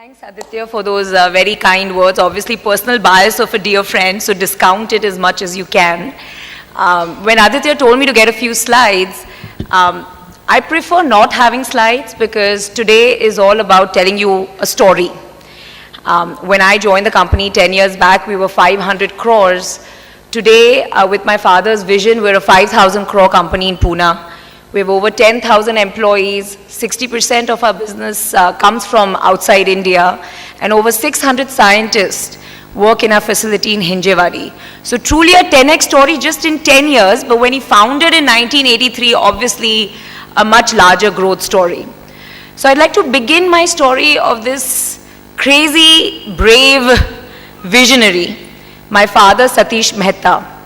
Thanks, Aditya, for those very kind words. Obviously, personal bias of a dear friend, so discount it as much as you can. When Aditya told me to get a few slides, I prefer not having slides because today is all about telling you a story. When I joined the company 10 years back, we were 500 crores. Today, with my father's vision, we're a 5,000 crore company in Pune. We have over 10,000 employees, 60% of our business comes from outside India, and over 600 scientists work in our facility in Hinjewadi. So truly a 10x story just in 10 years, but when he founded in 1983, obviously a much larger growth story. So I'd like to begin my story of this crazy, brave visionary, my father Satish Mehta.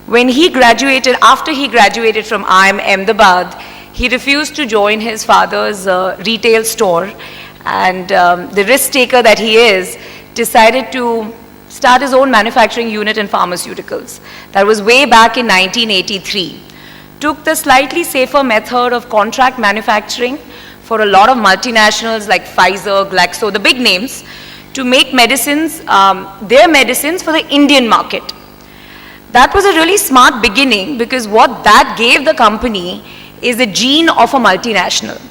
When he graduated, after he graduated from IIM Ahmedabad, he refused to join his father's retail store, and the risk taker that he is, decided to start his own manufacturing unit in pharmaceuticals. That was way back in 1983. Took the slightly safer method of contract manufacturing for a lot of multinationals like Pfizer, Glaxo, the big names, to make medicines, their medicines for the Indian market. That was a really smart beginning because what that gave the company is the gene of a multinational.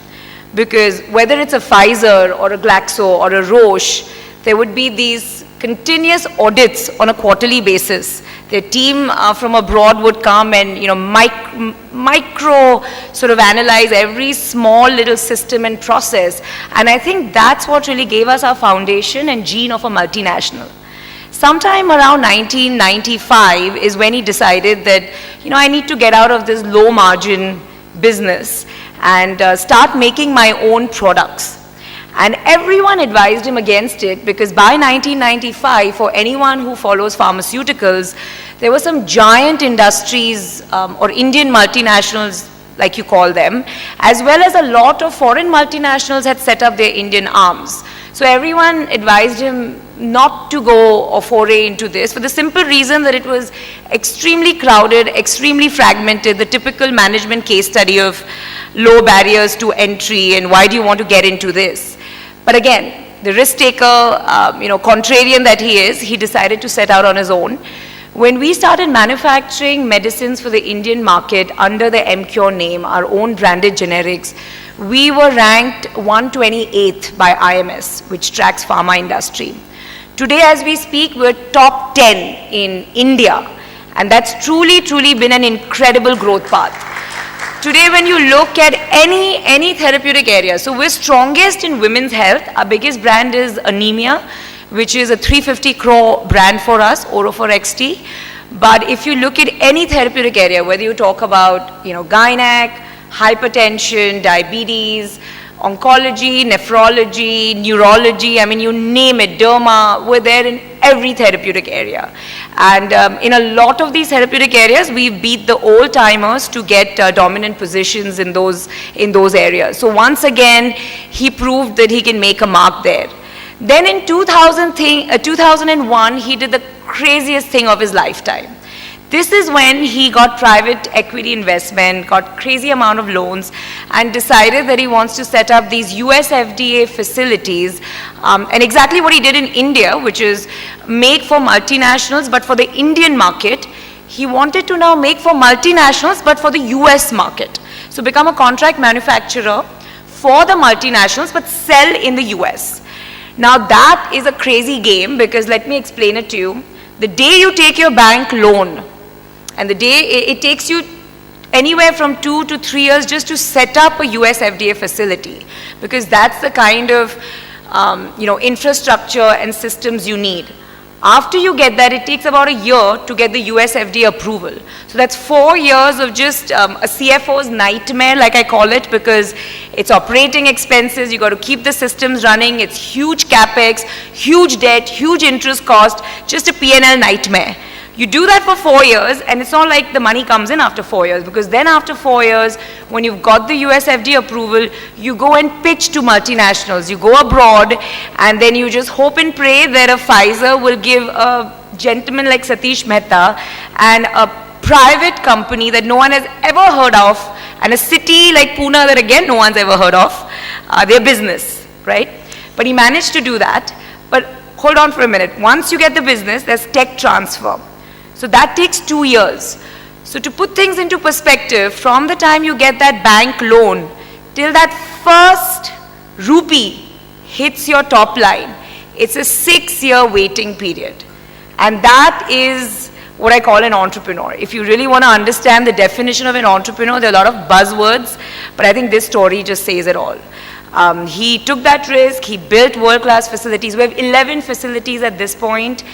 Because whether it's a Pfizer or a Glaxo or a Roche, there would be these continuous audits on a quarterly basis. Their team from abroad would come and micro sort of analyze every small little system and process. And I think that's what really gave us our foundation and gene of a multinational. Sometime around 1995 is when he decided that, I need to get out of this low margin business and start making my own products. And everyone advised him against it because by 1995, for anyone who follows pharmaceuticals, there were some giant industries or Indian multinationals, like you call them, as well as a lot of foreign multinationals had set up their Indian arms. So everyone advised him not to go or foray into this for the simple reason that it was extremely crowded, extremely fragmented, the typical management case study of low barriers to entry and why do you want to get into this. But again, the risk taker, contrarian that he is, he decided to set out on his own. When we started manufacturing medicines for the Indian market under the Emcure name, our own branded generics, we were ranked 128th by IMS, which tracks pharma industry. Today, as we speak, we're top 10 in India, and that's truly been an incredible growth path. Today, when you look at any therapeutic area, so we're strongest in women's health. Our biggest brand is Anemia, which is a 350 crore brand for us, Orofor XT. But if you look at any therapeutic area, whether you talk about, gynec, hypertension, diabetes, oncology, nephrology, neurology, you name it, derma, we're there in every therapeutic area. And in a lot of these therapeutic areas, we beat the old timers to get dominant positions in those areas. So once again, he proved that he can make a mark there. Then in 2001, he did the craziest thing of his lifetime. This is when he got private equity investment, got crazy amount of loans, and decided that he wants to set up these US FDA facilities, and exactly what he did in India, which is make for multinationals, but for the Indian market. He wanted to now make for multinationals, but for the US market. So become a contract manufacturer for the multinationals, but sell in the US. Now that is a crazy game because let me explain it to you. The day you take your bank loan, and the day it takes you anywhere from 2 to 3 years just to set up a US FDA facility, because that's the kind of infrastructure and systems you need. After you get that, it takes about a year to get the US FDA approval. So that's 4 years of just a CFO's nightmare, like I call it, because it's operating expenses, you got to keep the systems running, it's huge capex, huge debt, huge interest cost, just a P&L nightmare. You do that for 4 years, and it's not like the money comes in after 4 years, because then after 4 years, when you've got the US FDA approval, you go and pitch to multinationals. You go abroad, and then you just hope and pray that a Pfizer will give a gentleman like Satish Mehta and a private company that no one has ever heard of, and a city like Pune that again no one's ever heard of, their business, right? But he managed to do that. But hold on for a minute. Once you get the business, there's tech transfer. So that takes 2 years. So to put things into perspective, from the time you get that bank loan till that first rupee hits your top line, it's a 6-year waiting period. And that is what I call an entrepreneur. If you really want to understand the definition of an entrepreneur, there are a lot of buzzwords, but I think this story just says it all. He took that risk, he built world-class facilities. We have 11 facilities at this point.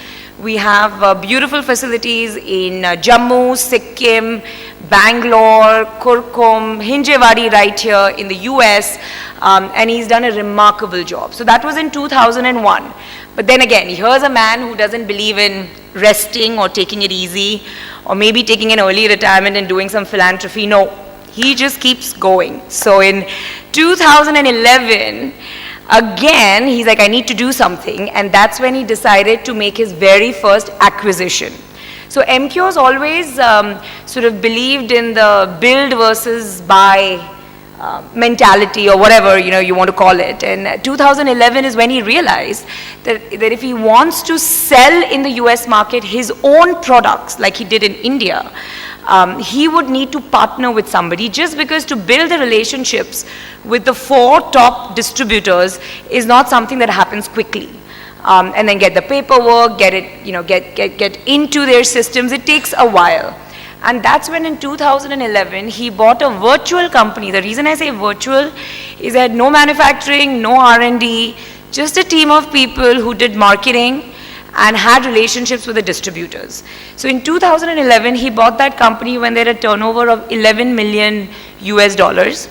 We have beautiful facilities in Jammu, Sikkim, Bangalore, Kurkum, Hinjewadi right here in the US, and he's done a remarkable job. So that was in 2001. But then again, here's a man who doesn't believe in resting or taking it easy, or maybe taking an early retirement and doing some philanthropy. No, he just keeps going. So in 2011, again, he's like, I need to do something, and that's when he decided to make his very first acquisition. So Emcure's always sort of believed in the build versus buy mentality, or whatever you want to call it. And 2011 is when he realized that if he wants to sell in the US market his own products like he did in India, he would need to partner with somebody, just because to build the relationships with the 4 top distributors is not something that happens quickly. And then get the paperwork, get it, get into their systems. It takes a while. And that's when in 2011, he bought a virtual company. The reason I say virtual is that no manufacturing, no R&D, just a team of people who did marketing and had relationships with the distributors. So in 2011, he bought that company when they had a turnover of 11 million US dollars.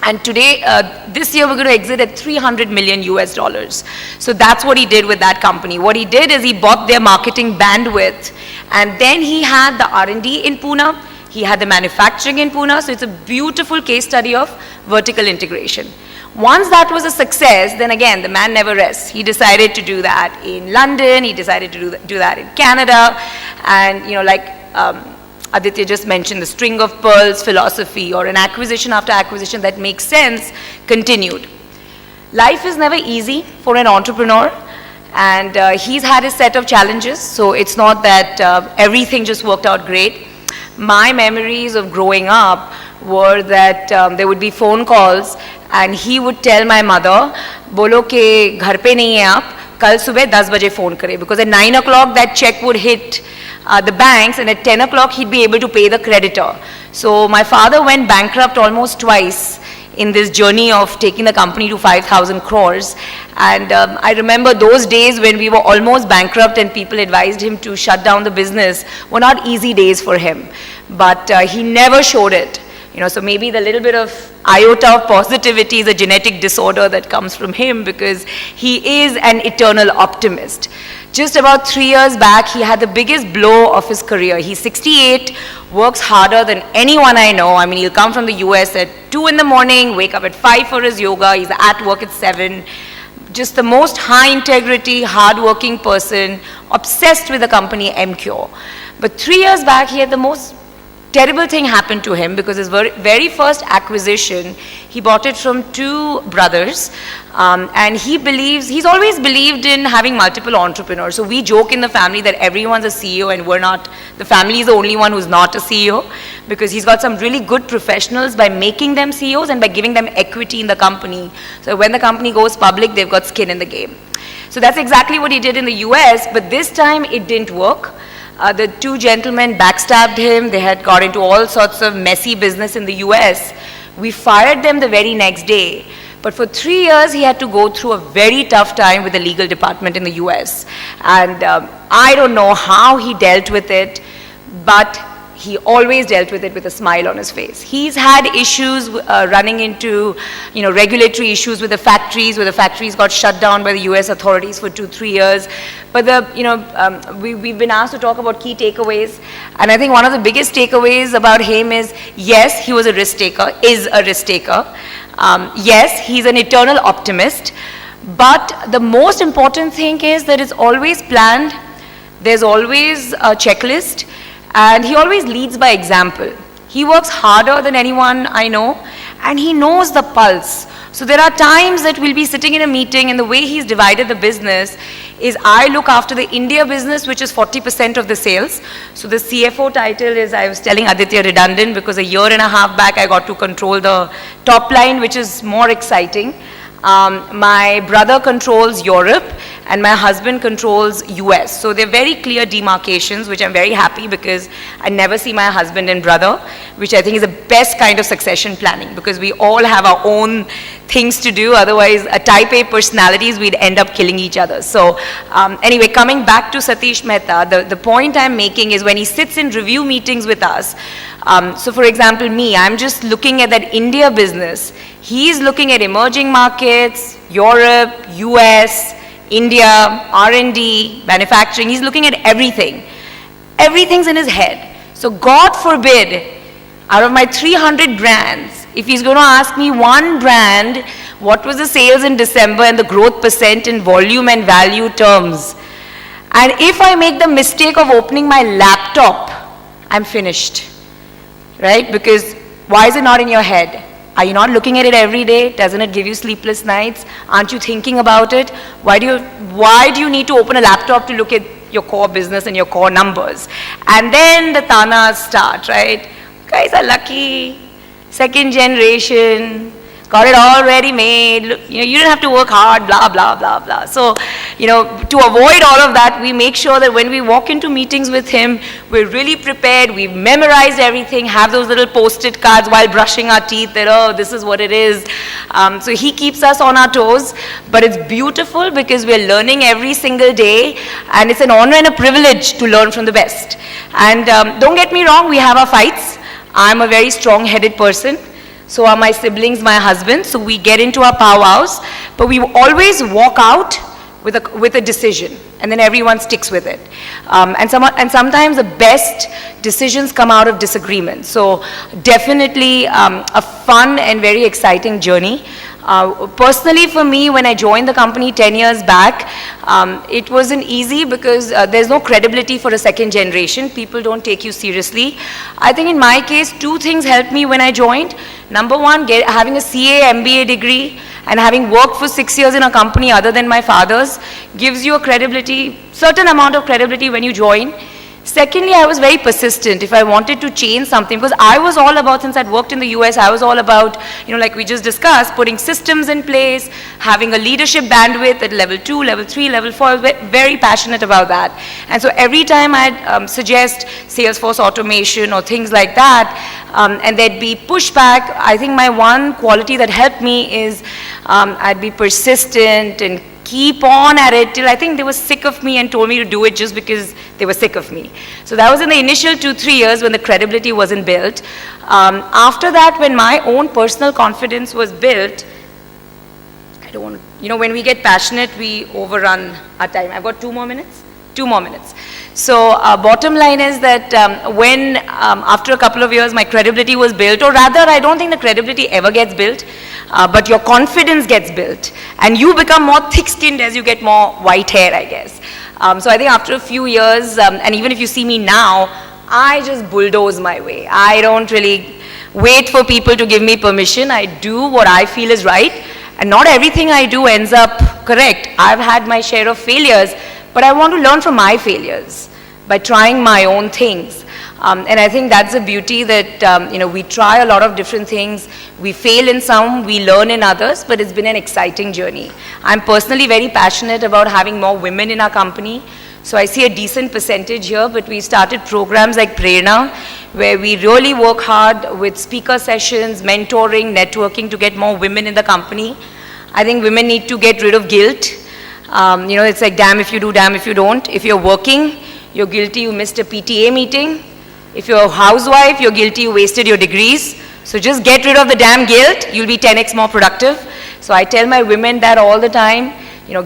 And today, this year, we're going to exit at 300 million US dollars. So that's what he did with that company. What he did is he bought their marketing bandwidth, and then he had the R&D in Pune, he had the manufacturing in Pune, so it's a beautiful case study of vertical integration. Once that was a success, then again, the man never rests. He decided to do that in London, he decided to do that in Canada, and Aditya just mentioned, the string of pearls philosophy, or an acquisition after acquisition that makes sense, continued. Life is never easy for an entrepreneur, and he's had his set of challenges, so it's not that everything just worked out great. My memories of growing up were that there would be phone calls, and he would tell my mother, "Bolo ke ghar pe nahi hai aap, kal subah 10 baje phone kare," because at 9 o'clock that check would hit the banks, and at 10 o'clock he'd be able to pay the creditor. So my father went bankrupt almost twice in this journey of taking the company to 5,000 crores. And I remember those days when we were almost bankrupt and people advised him to shut down the business were not easy days for him. But he never showed it. So maybe the little bit of iota of positivity is a genetic disorder that comes from him, because he is an eternal optimist. Just about 3 years back, he had the biggest blow of his career. He's 68, works harder than anyone I know. I mean, he'll come from the US at 2 in the morning, wake up at 5 for his yoga, he's at work at 7. Just the most high integrity, hardworking person, obsessed with the company Emcure. But 3 years back, he had the most terrible thing happened to him, because his very first acquisition, he bought it from 2 brothers, and he's always believed in having multiple entrepreneurs. So we joke in the family that everyone's a CEO and we're not, the family is the only one who's not a CEO, because he's got some really good professionals by making them CEOs and by giving them equity in the company. So when the company goes public, they've got skin in the game. So that's exactly what he did in the US, but this time it didn't work. The 2 gentlemen backstabbed him. They had got into all sorts of messy business in the US. We fired them the very next day. But for 3 years, he had to go through a very tough time with the legal department in the US. And I don't know how he dealt with it, but he always dealt with it with a smile on his face. He's had issues running into, regulatory issues with the factories, where the factories got shut down by the US authorities for 2-3 years. But we've been asked to talk about key takeaways. And I think one of the biggest takeaways about him is, yes, he was a risk taker, is a risk taker. Yes, he's an eternal optimist. But the most important thing is that it's always planned. There's always a checklist. And he always leads by example. He works harder than anyone I know, and he knows the pulse. So there are times that we'll be sitting in a meeting, and the way he's divided the business is I look after the India business, which is 40% of the sales. So the CFO title is, I was telling Aditya, redundant, because a year and a half back I got to control the top line, which is more exciting. My brother controls Europe and my husband controls US. So they're very clear demarcations, which I'm very happy because I never see my husband and brother, which I think is the best kind of succession planning, because we all have our own things to do. Otherwise, a type A personalities, we'd end up killing each other. So anyway, coming back to Satish Mehta, the point I'm making is when he sits in review meetings with us, so for example, me, I'm just looking at that India business. He's looking at emerging markets, Europe, US, India, R&D, manufacturing. He's looking at everything. Everything's in his head. So God forbid, out of my 300 brands, if he's going to ask me one brand, what was the sales in December and the growth percent in volume and value terms, and if I make the mistake of opening my laptop, I'm finished, right? Because why is it not in your head? Are you not looking at it every day? Doesn't it give you sleepless nights? Aren't you thinking about it? Why do you need to open a laptop to look at your core business and your core numbers? And then the tanas start, right? Guys are lucky, second generation, got it all ready made, you didn't have to work hard, blah, blah, blah, blah. So, to avoid all of that, we make sure that when we walk into meetings with him, we're really prepared, we've memorized everything, have those little post-it cards while brushing our teeth that, oh, this is what it is. So he keeps us on our toes, but it's beautiful because we're learning every single day, and it's an honor and a privilege to learn from the best. And don't get me wrong, we have our fights. I'm a very strong-headed person. So are my siblings, my husband. So we get into our powwows, but we always walk out with a decision, and then everyone sticks with it. And sometimes the best decisions come out of disagreement. So definitely a fun and very exciting journey. Personally for me, when I joined the company 10 years back, it wasn't easy because there's no credibility for a second generation. People don't take you seriously. I think in my case, two things helped me when I joined. Number one, having a CA MBA degree and having worked for 6 years in a company other than my father's gives you a credibility, certain amount of credibility when you join. Secondly, I was very persistent if I wanted to change something, because I was all about, since I'd worked in the US, I was all about, like we just discussed, putting systems in place, having a leadership bandwidth at level 2, level 3, level 4. I was very passionate about that. And so every time I'd suggest Salesforce automation or things like that, and there'd be pushback, I think my one quality that helped me is I'd be persistent and keep on at it till I think they were sick of me and told me to do it just because they were sick of me. So that was in the initial 2-3 years when the credibility wasn't built. After that, when my own personal confidence was built, I don't want to, when we get passionate, we overrun our time. I've got 2 more minutes? 2 more minutes. So bottom line is that when after a couple of years my credibility was built, or rather I don't think the credibility ever gets built, but your confidence gets built and you become more thick-skinned as you get more white hair, I guess. So I think after a few years, and even if you see me now, I just bulldoze my way. I don't really wait for people to give me permission. I do what I feel is right, and not everything I do ends up correct. I've had my share of failures, but I want to learn from my failures by trying my own things. And I think that's the beauty that, we try a lot of different things. We fail in some, we learn in others, but it's been an exciting journey. I'm personally very passionate about having more women in our company. So I see a decent percentage here, but we started programs like Prerna, where we really work hard with speaker sessions, mentoring, networking to get more women in the company. I think women need to get rid of guilt. It's like damn if you do, damn if you don't. If you're working, you're guilty you missed a PTA meeting. If you're a housewife, you're guilty you wasted your degrees. So just get rid of the damn guilt, you'll be 10x more productive. So I tell my women that all the time,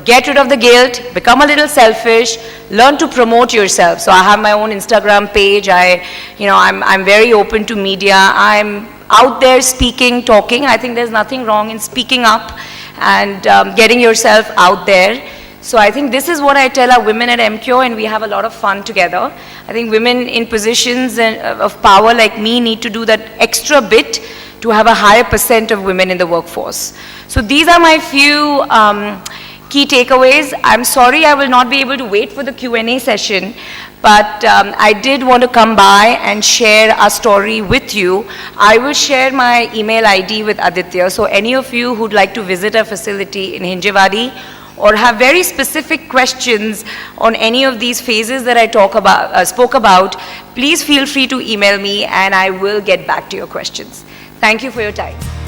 get rid of the guilt, become a little selfish, learn to promote yourself. So I have my own Instagram page. I'm very open to media. I'm out there speaking, talking. I think there's nothing wrong in speaking up and getting yourself out there. So I think this is what I tell our women at Emcure, and we have a lot of fun together. I think women in positions of power like me need to do that extra bit to have a higher percent of women in the workforce. So these are my few key takeaways. I'm sorry I will not be able to wait for the Q&A session, but I did want to come by and share our story with you. I will share my email ID with Aditya, so any of you who'd like to visit our facility in Hinjewadi or have very specific questions on any of these phases that I spoke about, please feel free to email me and I will get back to your questions. Thank you for your time.